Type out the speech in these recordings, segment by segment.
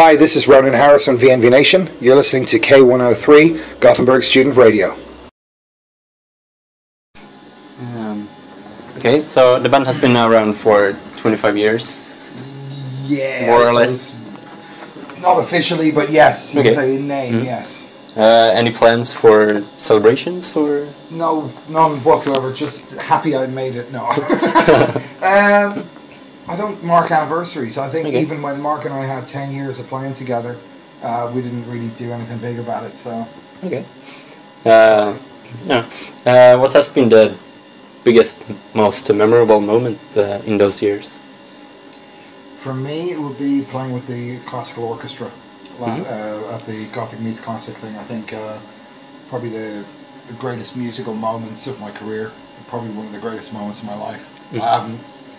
Hi, this is Ronan Harris on VNV Nation. You're listening to K103, Gothenburg Student Radio. Okay, so the band has been around for 25 years? Yeah. More or less? Not officially, but yes, you okay. can say in name, yes. Any plans for celebrations, or? No, none whatsoever, just happy I made it, no. I don't mark anniversaries. I think even when Mark and I had 10 years of playing together, we didn't really do anything big about it, so... Okay. What has been the biggest, most memorable moment in those years? For me, it would be playing with the classical orchestra at the Gothic Meets Classic thing. I think probably the greatest musical moments of my career, probably one of the greatest moments of my life.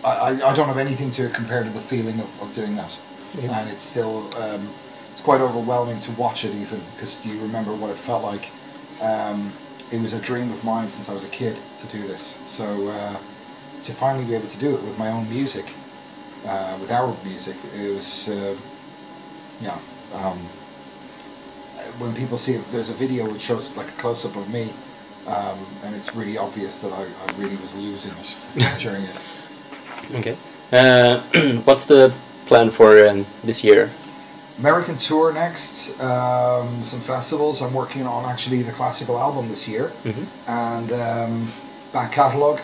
I don't have anything to compare to the feeling of doing that, and it's still it's quite overwhelming to watch it, even because you remember what it felt like. It was a dream of mine since I was a kid to do this, so to finally be able to do it with my own music, with our music, it was when people see it, there's a video which shows like a close-up of me, and it's really obvious that I really was losing it during it. Okay. What's the plan for this year? American tour next, some festivals. I'm working on actually the classical album this year, and back catalogue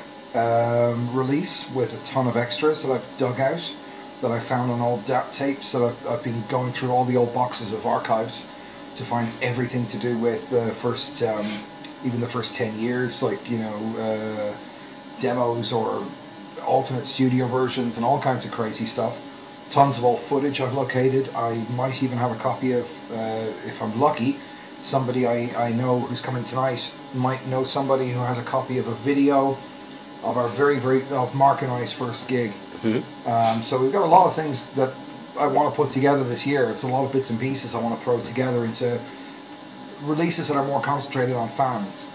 release with a ton of extras that I've dug out, that I found on old tapes, that I've been going through all the old boxes of archives to find everything to do with the first, even the first 10 years, like, you know, demos or alternate studio versions and all kinds of crazy stuff. Tons of old footage I've located. I might even have a copy of, if I'm lucky, somebody I know who's coming tonight might know somebody who has a copy of a video of our of Mark and I's first gig. So we've got a lot of things that I want to put together this year. It's a lot of bits and pieces I want to throw together into releases that are more concentrated on fans.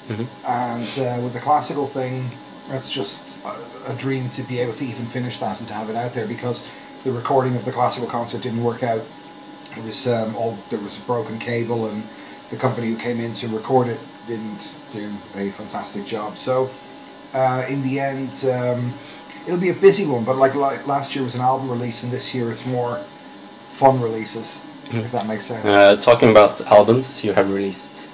And with the classical thing, that's just a dream to be able to even finish that and to have it out there, because the recording of the classical concert didn't work out. It was there was a broken cable, and the company who came in to record it didn't do a fantastic job. So in the end, it'll be a busy one, but like last year was an album release, and this year it's more fun releases, if that makes sense. Talking about albums, you have released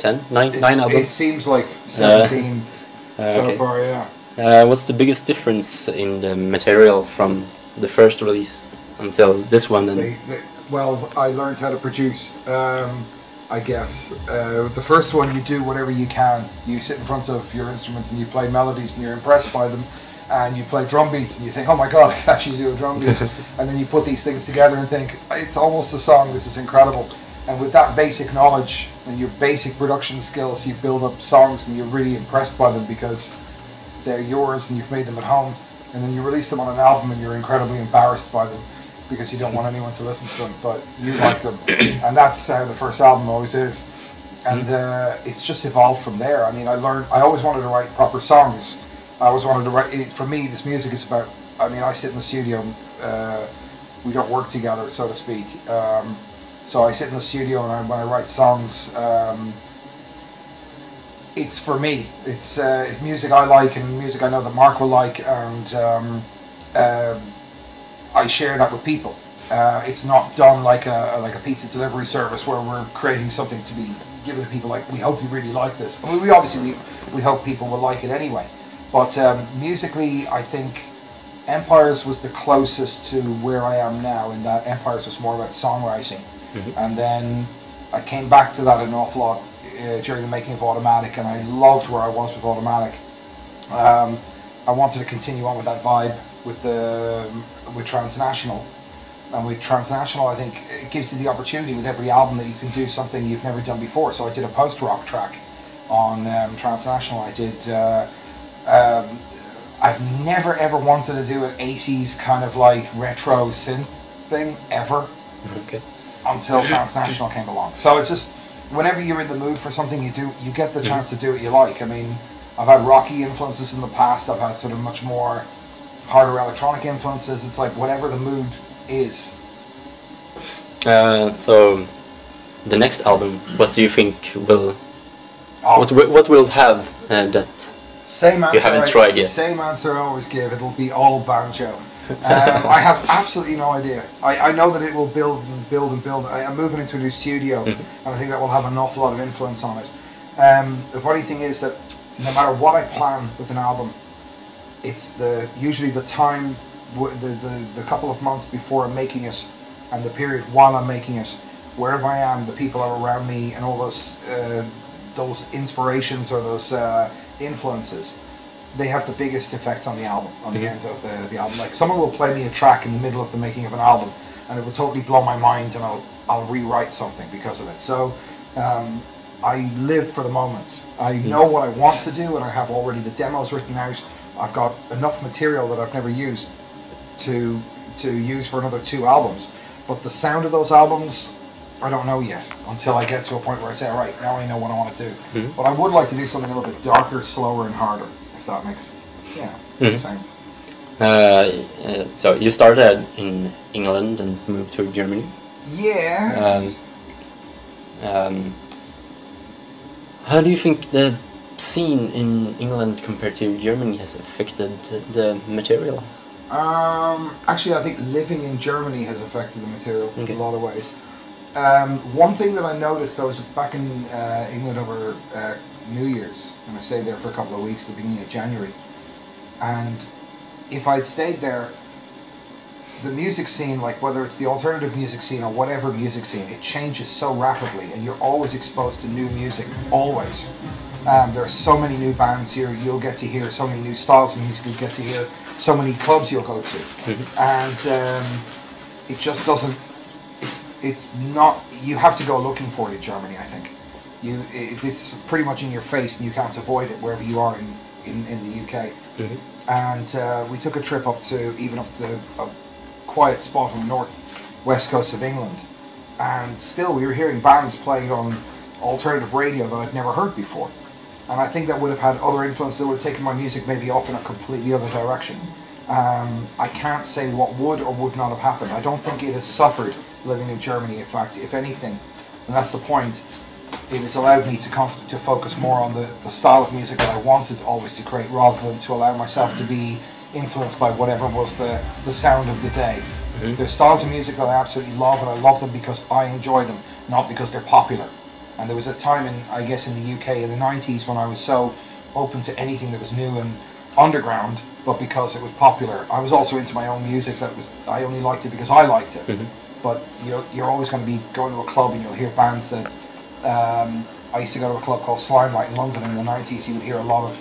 9 albums? It seems like 17 so far, yeah. What's the biggest difference in the material from the first release until this one? And well, I learned how to produce, I guess. The first one, you do whatever you can. You sit in front of your instruments and you play melodies and you're impressed by them, and you play drum beats and you think, oh my god, I can actually do a drum beat. And then you put these things together and think, it's almost a song, this is incredible. And with that basic knowledge and your basic production skills, you build up songs and you're really impressed by them because they're yours and you've made them at home. And then you release them on an album and you're incredibly embarrassed by them because you don't want anyone to listen to them, but you like them. And that's how the first album always is. And it's just evolved from there. I mean, I always wanted to write proper songs. I always wanted to write, for me, this music is about, I mean, I sit in the studio, we don't work together, so to speak. So I sit in the studio and when I write songs, it's for me. It's music I like and music I know that Mark will like, and I share that with people. It's not done like a pizza delivery service where we're creating something to be given to people. Like, we hope you really like this. I mean, we obviously hope people will like it anyway. But musically, I think Empires was the closest to where I am now, in that Empires was more about songwriting. And then I came back to that an awful lot during the making of Automatic, and I loved where I was with Automatic. I wanted to continue on with that vibe with Transnational. And with Transnational, I think it gives you the opportunity with every album that you can do something you've never done before. So I did a post-rock track on Transnational. I did... I've never ever wanted to do an 80s kind of like retro synth thing, ever. Okay. Until Transnational came along. So it's just, whenever you're in the mood for something you get the chance to do what you like. I mean, I've had rocky influences in the past, I've had sort of much more harder electronic influences. It's like whatever the mood is. So the next album, what do you think will Oh, what will have that same answer you haven't tried yet? Same answer I always give. It'll be all banjo. I have absolutely no idea. I know that it will build and build and build. I'm moving into a new studio, and I think that will have an awful lot of influence on it. The funny thing is that no matter what I plan with an album, it's usually the time, the couple of months before I'm making it, and the period while I'm making it, wherever I am, the people are around me, and all those inspirations or those influences, they have the biggest effect on the album, on the end of the album. Like someone will play me a track in the middle of the making of an album, and it will totally blow my mind, and I'll rewrite something because of it. So I live for the moment. I know what I want to do, and I have already the demos written out. I've got enough material that I've never used to use for another 2 albums. But the sound of those albums, I don't know yet, until I get to a point where I say, all right, now I know what I want to do. But I would like to do something a little bit darker, slower, and harder, if that makes sense. So you started in England and moved to Germany. Yeah. How do you think the scene in England compared to Germany has affected the material? Actually, I think living in Germany has affected the material in a lot of ways. One thing that I noticed, I was back in England over New Year's, and I stayed there for a couple of weeks at the beginning of January. And if I'd stayed there, the music scene, like whether it's the alternative music scene or whatever music scene, it changes so rapidly, and you're always exposed to new music, always. There are so many new bands here you'll get to hear, so many new styles of music you'll get to hear, so many clubs you'll go to, and it just doesn't, it's not, you have to go looking for it in Germany, I think. It's pretty much in your face, and you can't avoid it wherever you are in the UK. And we took a trip up to a quiet spot on the north-west coast of England, and still we were hearing bands playing on alternative radio that I'd never heard before. And I think that would have had other influence that would have taken my music maybe off in a completely other direction. I can't say what would or would not have happened. I don't think it has suffered living in Germany. In fact, if anything, and that's the point, it has allowed me to focus more on the style of music that I wanted always to create, rather than to allow myself to be influenced by whatever was the sound of the day. There's styles of music that I absolutely love, and I love them because I enjoy them, not because they're popular. And there was a time I guess in the UK in the 90s when I was so open to anything that was new and underground, but because it was popular. I was also into my own music I only liked it because I liked it. But you're always going to be going to a club and you'll hear bands that, I used to go to a club called Slimelight in London in the 90s. You would hear a lot of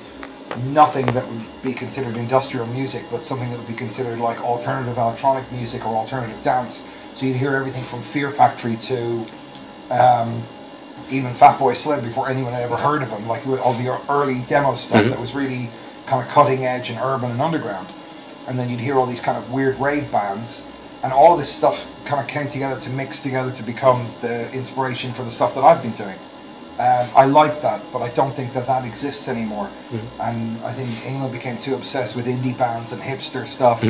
nothing that would be considered industrial music, but something that would be considered like alternative electronic music or alternative dance. So you'd hear everything from Fear Factory to even Fatboy Slim before anyone had ever heard of him, like all the early demo stuff that was really kind of cutting edge and urban and underground. And then you'd hear all these kind of weird rave bands, and all of this stuff kind of came together to mix together to become the inspiration for the stuff that I've been doing. I like that, but I don't think that exists anymore. And I think England became too obsessed with indie bands and hipster stuff.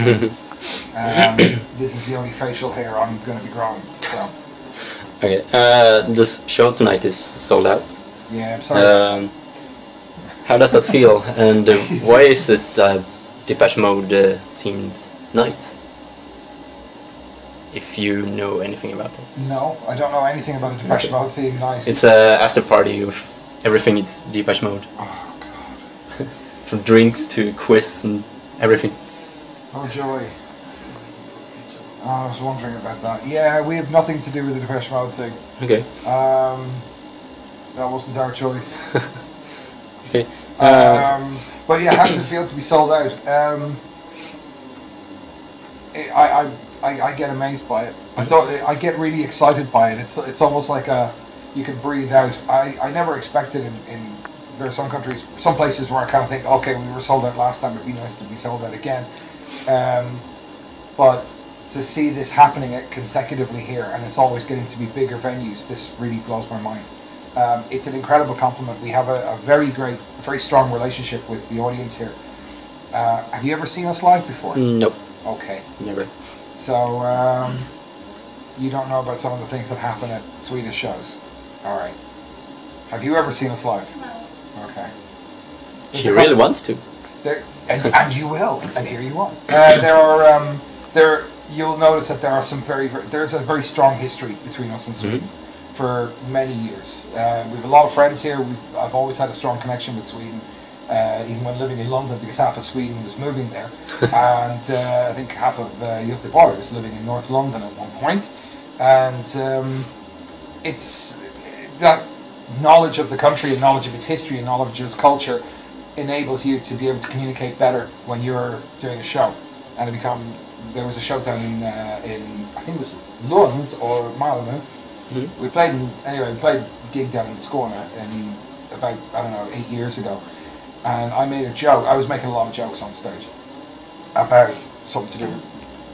This is the only facial hair I'm going to be growing. So. Okay, this show tonight is sold out. Yeah, I'm sorry. How does that feel, and why is it Depeche Mode themed night? If you know anything about it. No, I don't know anything about a Depeche Mode themed night. It's a after party of everything. It's Depeche Mode. Oh god. From drinks to quiz and everything. Oh joy. Oh, I was wondering about that. Yeah, we have nothing to do with the Depeche Mode thing. Okay. That wasn't our choice. Okay. But yeah, how does it feel to be sold out? I get amazed by it. I get really excited by it. It's almost like you can breathe out. I never expected there are some countries, some places where I kind of think, okay, we were sold out last time, it'd be nice to be sold out again. But to see this happening consecutively here, and it's always getting to be bigger venues, this really blows my mind. It's an incredible compliment. We have a very strong relationship with the audience here. Have you ever seen us live before? No. Okay. Never. So you don't know about some of the things that happen at Swedish shows. All right. Have you ever seen us live? No. Okay. She really wants to. And you will, and here you are. You'll notice that there are some there's a very strong history between us and Sweden for many years. We have a lot of friends here. I've always had a strong connection with Sweden, even when living in London, because half of Sweden was moving there, and I think half of Göteborg was living in North London at one point. And it's that knowledge of the country and knowledge of its history and knowledge of its culture enables you to be able to communicate better when you're doing a show. And there was a show down in I think it was Lund or Malmö. We played a gig down in Skåne in about, I don't know, 8 years ago. And I made a joke. I was making a lot of jokes on stage about something to do with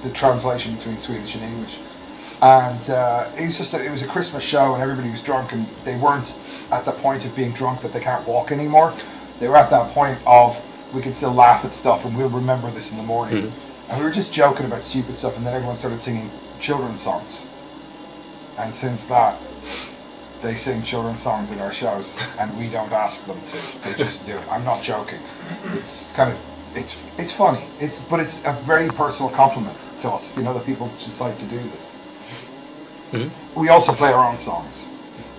the translation between Swedish and English. And it was a Christmas show, and everybody was drunk, and they weren't at the point of being drunk that they can't walk anymore. They were at that point of, we can still laugh at stuff and we'll remember this in the morning. And we were just joking about stupid stuff, and then everyone started singing children's songs. And since that, they sing children's songs in our shows, and we don't ask them to. They just do it. I'm not joking. It's kind of, it's funny. But it's a very personal compliment to us, you know, that people decide to do this. We also play our own songs,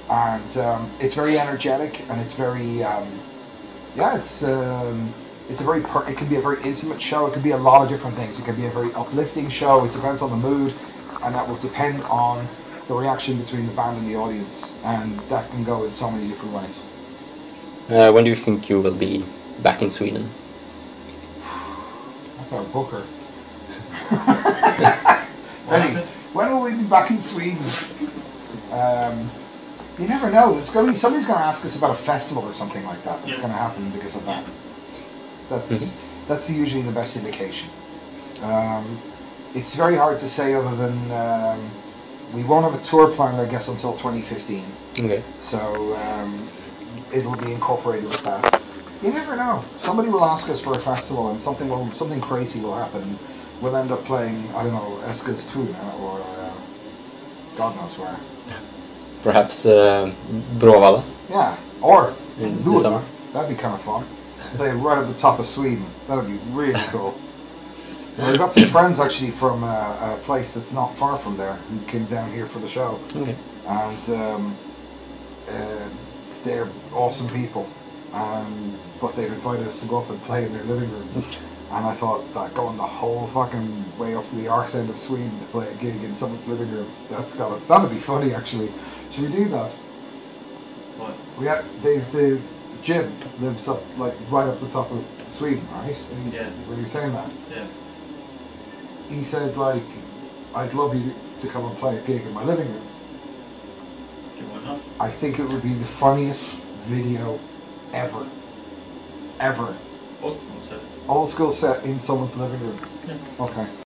and it's very energetic, and it's very, it can be a very intimate show. It can be a lot of different things. It can be a very uplifting show. It depends on the mood, and that will depend on the reaction between the band and the audience, and that can go in so many different ways. When do you think you will be back in Sweden? That's our booker. Ready? When will we be back in Sweden? You never know. Somebody's going to ask us about a festival or something like that. That's going to happen because of that. That's usually the best indication. It's very hard to say, other than we won't have a tour planned, I guess, until 2015. Okay. So it'll be incorporated with that. You never know. Somebody will ask us for a festival, and something crazy will happen. We'll end up playing, I don't know, Eskilstuna or God knows where. Perhaps Bråvalla? Yeah, or in the summer. That'd be kind of fun. Play right at the top of Sweden. That'd be really cool. We've got some friends actually from a place that's not far from there who came down here for the show. Okay. And they're awesome people. But they've invited us to go up and play in their living room. And I thought that going the whole fucking way up to the arse end of Sweden to play a gig in someone's living room, that'd be funny actually. Should we do that? What? The Jim lives up like right up the top of Sweden, right? And when you were saying that, he said like, I'd love you to come and play a gig in my living room. Okay, why not? I think it would be the funniest video ever. Ever. Old school set. Old school set in someone's living room. Yeah. Okay.